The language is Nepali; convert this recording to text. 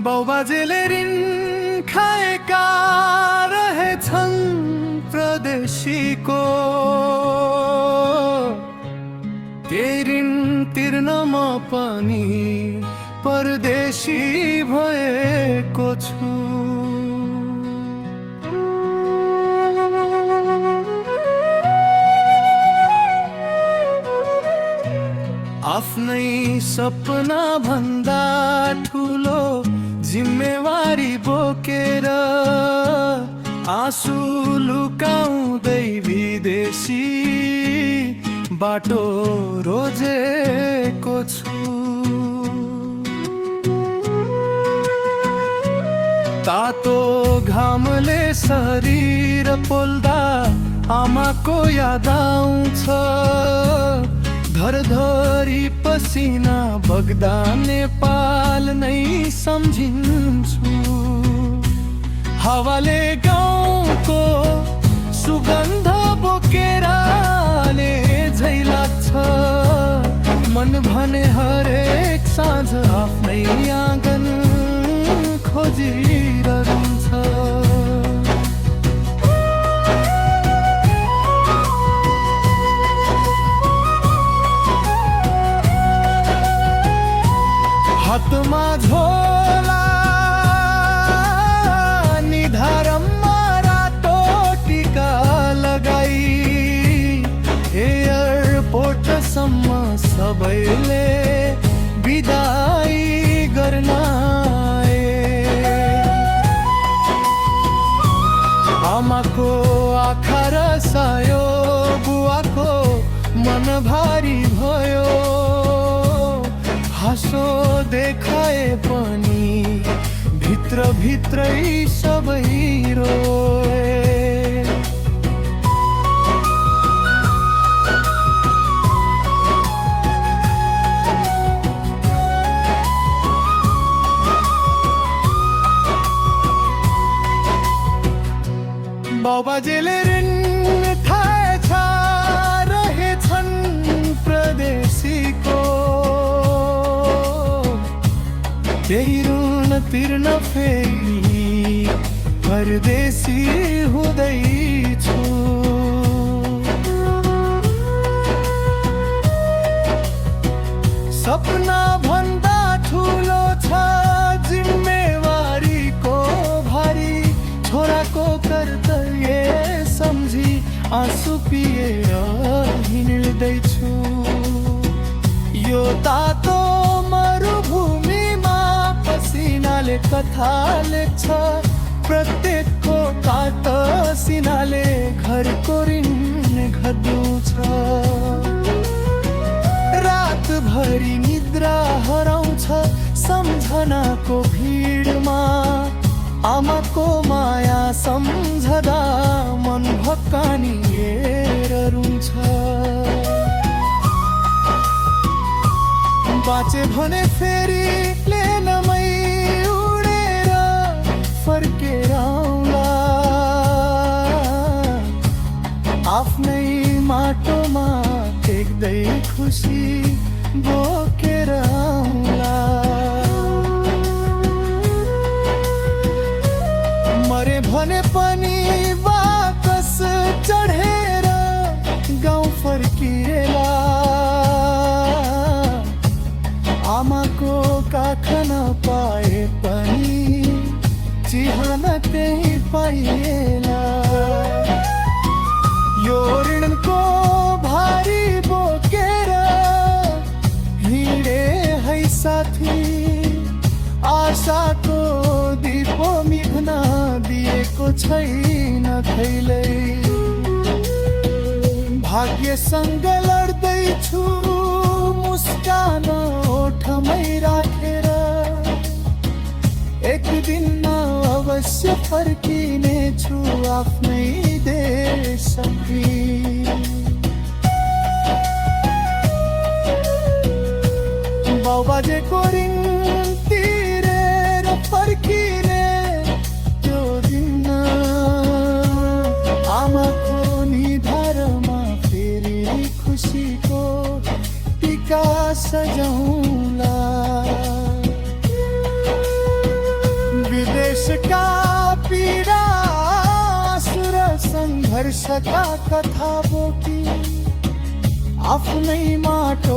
बाउबाजेले ऋण खाएका रहेछन् प्रदेशीको, त्यही ऋण तिर्नमा पनि परदेशी भएको छु। आफ्नै सपना भन्दा ठुलो जिम्मेवारी बोकेर आँसु लुकाउँदै विदेशी बाटो रोजेको छु। तातो घामले शरीर पोल्दा आमाको याद आउँछ, धरधरी पसिना बग्दा नेपाल नै सम्झिन्छु। हावाले गाउँको सुगन्ध बोकेर झै लाग्छ, मन भने हरेक साँझ आफ्नै आँगन खोजिरहन्छ। हातमा झोला निधारमा रातो टिका लगाई एयरपोर्टसम्म सबैले बिदाई गर्न आए। आमाको आँखा रसायो, बुवाको मन भारी भयो, हाँसो देखाए पनि भित्र भित्रै सबै रोए। बाउबाजेले ऋण खाएका रहेछन् प्रदेशीको, त्यही ऋण तिर्न फेरि परदेशी हुँदैछु। सपना भन्दा ठुलो छ जिम्मेवारीको भारी, छोराको कर्तव्य सम्झी आँसु पिएर हिँड्दैछु। यो तातो मरुभूमिमा पसिनाले कथा लेख्छ, प्रत्येकको काट सिनाले घरको ऋण घटाउँछ। रातभरि निद्रा हराउँछ सम्झनाको भिडमा, आमाको माया सम्झदा मन भक्कानिएर रुन्छ। बाँचे भने फेरि प्लेनमै उडेर फर्केर आउँला, आफ्नै माटोमा टेक्दै खुसी बोकेर आउँला। मरे भने पनि बाकस चढेर गाउँ फर्किएला, आमाको काख नपाए पनि चिहान त्यही पाइएला। यो ऋणको भारी बोकेर हिँडे है साथी, आशाको दीपो मिघ्न दिएको छैन कहिल्यै। भाग्यसँग लड्दैछु मुस्कान ओठमै राखेर, एक दिन अवश्य फर्किनेछु आफ्नै देश। बाउबाजेको ऋण तिरेर फर्किने त्यो दिन, आमाको निधारमा फेरि खुसीको टिका सजाउँला। वर्षका कथा बोकी आफ्नै माटो